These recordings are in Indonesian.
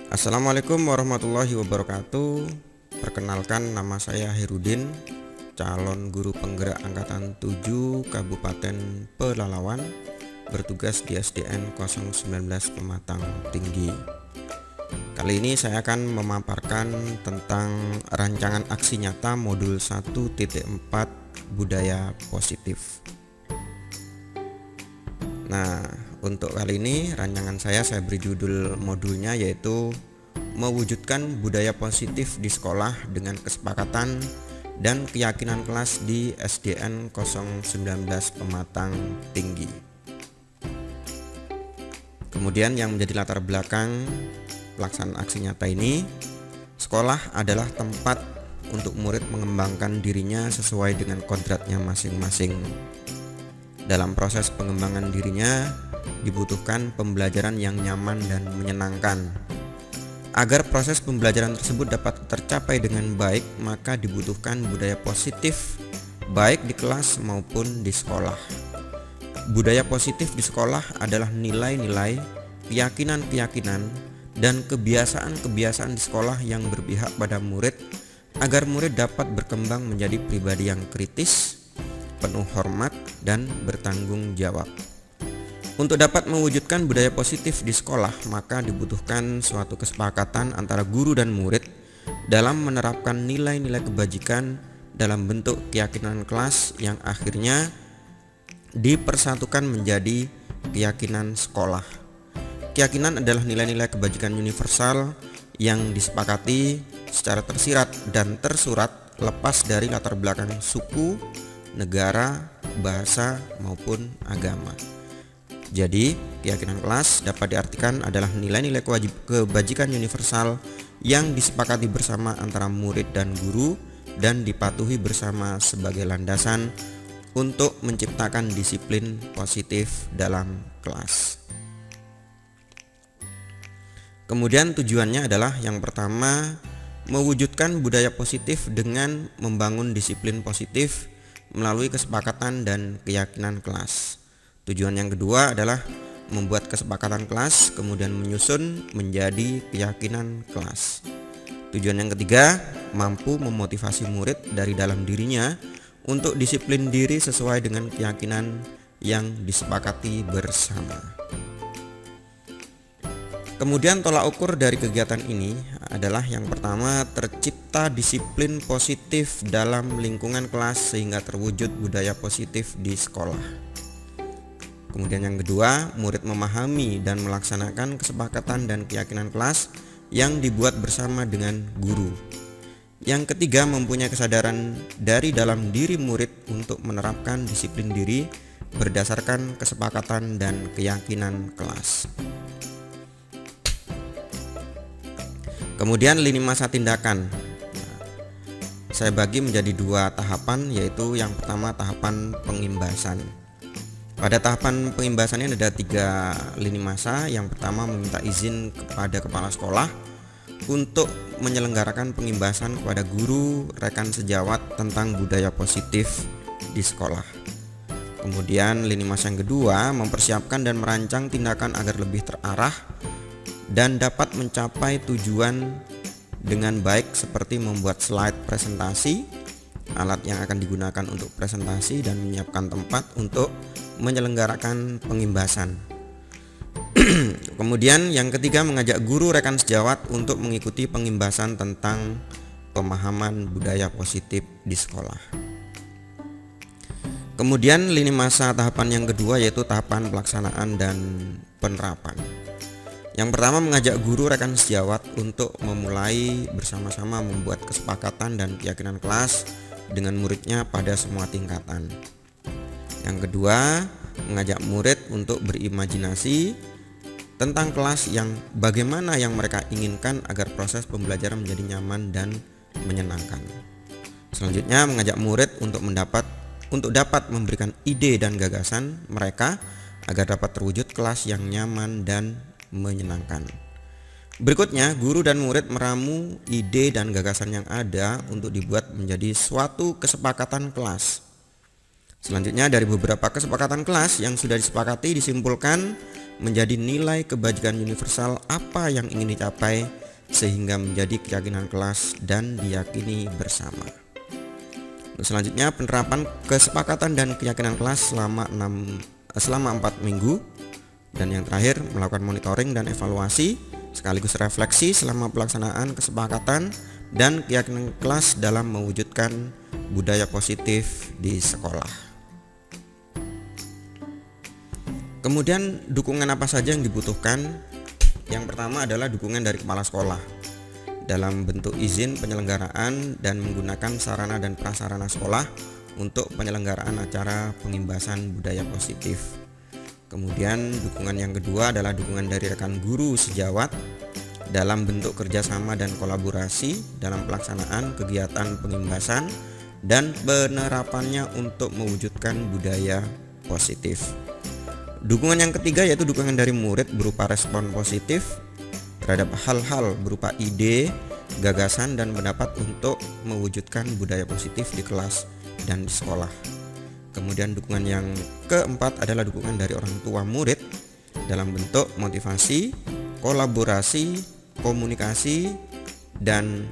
Assalamualaikum warahmatullahi wabarakatuh. Perkenalkan, nama saya Herudin, calon guru penggerak angkatan 7 Kabupaten Pelalawan, bertugas di SDN 019 Pematang Tinggi. Kali ini saya akan memaparkan tentang rancangan aksi nyata modul 1.4 budaya positif. Nah, untuk kali ini rancangan saya beri judul modulnya yaitu mewujudkan budaya positif di sekolah dengan kesepakatan dan keyakinan kelas di SDN 019 Pematang Tinggi. Kemudian yang menjadi latar belakang pelaksanaan aksi nyata ini, sekolah adalah tempat untuk murid mengembangkan dirinya sesuai dengan kodratnya masing-masing. Dalam proses pengembangan dirinya dibutuhkan pembelajaran yang nyaman dan menyenangkan. Agar proses pembelajaran tersebut dapat tercapai dengan baik, maka dibutuhkan budaya positif baik di kelas maupun di sekolah. Budaya positif di sekolah adalah nilai-nilai, keyakinan-keyakinan, dan kebiasaan-kebiasaan di sekolah yang berpihak pada murid agar murid dapat berkembang menjadi pribadi yang kritis, penuh hormat, dan bertanggung jawab. Untuk dapat mewujudkan budaya positif di sekolah, maka dibutuhkan suatu kesepakatan antara guru dan murid dalam menerapkan nilai-nilai kebajikan dalam bentuk keyakinan kelas yang akhirnya dipersatukan menjadi keyakinan sekolah. Keyakinan adalah nilai-nilai kebajikan universal yang disepakati secara tersirat dan tersurat lepas dari latar belakang suku, negara, bahasa, maupun agama. Jadi, keyakinan kelas dapat diartikan adalah nilai-nilai kebajikan universal yang disepakati bersama antara murid dan guru dan dipatuhi bersama sebagai landasan untuk menciptakan disiplin positif dalam kelas. Kemudian tujuannya adalah yang pertama, mewujudkan budaya positif dengan membangun disiplin positif melalui kesepakatan dan keyakinan kelas. Tujuan yang kedua adalah membuat kesepakatan kelas kemudian menyusun menjadi keyakinan kelas. Tujuan yang ketiga, mampu memotivasi murid dari dalam dirinya untuk disiplin diri sesuai dengan keyakinan yang disepakati bersama. Kemudian tolak ukur dari kegiatan ini adalah yang pertama, tercipta disiplin positif dalam lingkungan kelas sehingga terwujud budaya positif di sekolah. Kemudian yang kedua, murid memahami dan melaksanakan kesepakatan dan keyakinan kelas yang dibuat bersama dengan guru. Yang ketiga, mempunyai kesadaran dari dalam diri murid untuk menerapkan disiplin diri berdasarkan kesepakatan dan keyakinan kelas. Kemudian lini masa tindakan. Saya bagi menjadi dua tahapan, yaitu yang pertama tahapan pengimbasan. Pada tahapan pengimbasan ini ada 3 lini masa. Yang pertama, meminta izin kepada kepala sekolah untuk menyelenggarakan pengimbasan kepada guru, rekan sejawat tentang budaya positif di sekolah. Kemudian lini masa yang kedua, mempersiapkan dan merancang tindakan agar lebih terarah dan dapat mencapai tujuan dengan baik, seperti membuat slide presentasi, alat yang akan digunakan untuk presentasi, dan menyiapkan tempat untuk menyelenggarakan pengimbasan. Kemudian yang ketiga, mengajak guru rekan sejawat untuk mengikuti pengimbasan tentang pemahaman budaya positif di sekolah. Kemudian lini masa tahapan yang kedua yaitu tahapan pelaksanaan dan penerapan. Yang pertama, mengajak guru rekan sejawat untuk memulai bersama-sama membuat kesepakatan dan keyakinan kelas dengan muridnya pada semua tingkatan. Yang kedua, mengajak murid untuk berimajinasi tentang kelas yang bagaimana yang mereka inginkan agar proses pembelajaran menjadi nyaman dan menyenangkan. Selanjutnya, mengajak murid untuk dapat memberikan ide dan gagasan mereka agar dapat terwujud kelas yang nyaman dan menyenangkan. Berikutnya, guru dan murid meramu ide dan gagasan yang ada untuk dibuat menjadi suatu kesepakatan kelas. Selanjutnya, dari beberapa kesepakatan kelas yang sudah disepakati disimpulkan menjadi nilai kebajikan universal apa yang ingin dicapai sehingga menjadi keyakinan kelas dan diyakini bersama. Selanjutnya, penerapan kesepakatan dan keyakinan kelas selama 4 minggu. Dan yang terakhir, melakukan monitoring dan evaluasi sekaligus refleksi selama pelaksanaan kesepakatan dan keyakinan kelas dalam mewujudkan budaya positif di sekolah. Kemudian dukungan apa saja yang dibutuhkan? Yang pertama adalah dukungan dari kepala sekolah dalam bentuk izin penyelenggaraan dan menggunakan sarana dan prasarana sekolah untuk penyelenggaraan acara pengimbasan budaya positif. Kemudian dukungan yang kedua adalah dukungan dari rekan guru sejawat dalam bentuk kerjasama dan kolaborasi dalam pelaksanaan kegiatan pengimbasan dan penerapannya untuk mewujudkan budaya positif. Dukungan yang ketiga yaitu dukungan dari murid berupa respon positif terhadap hal-hal berupa ide, gagasan, dan pendapat untuk mewujudkan budaya positif di kelas dan di sekolah. Kemudian dukungan yang keempat adalah dukungan dari orang tua murid dalam bentuk motivasi, kolaborasi, komunikasi, dan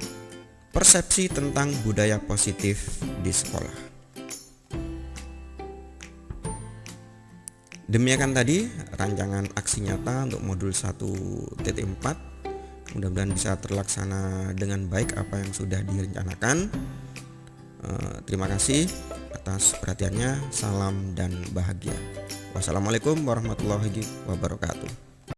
persepsi tentang budaya positif di sekolah. Demikian tadi rancangan aksi nyata untuk modul 1.4. Mudah-mudahan bisa terlaksana dengan baik apa yang sudah direncanakan. Terima kasih atas perhatiannya. Salam dan bahagia. Wassalamualaikum warahmatullahi wabarakatuh.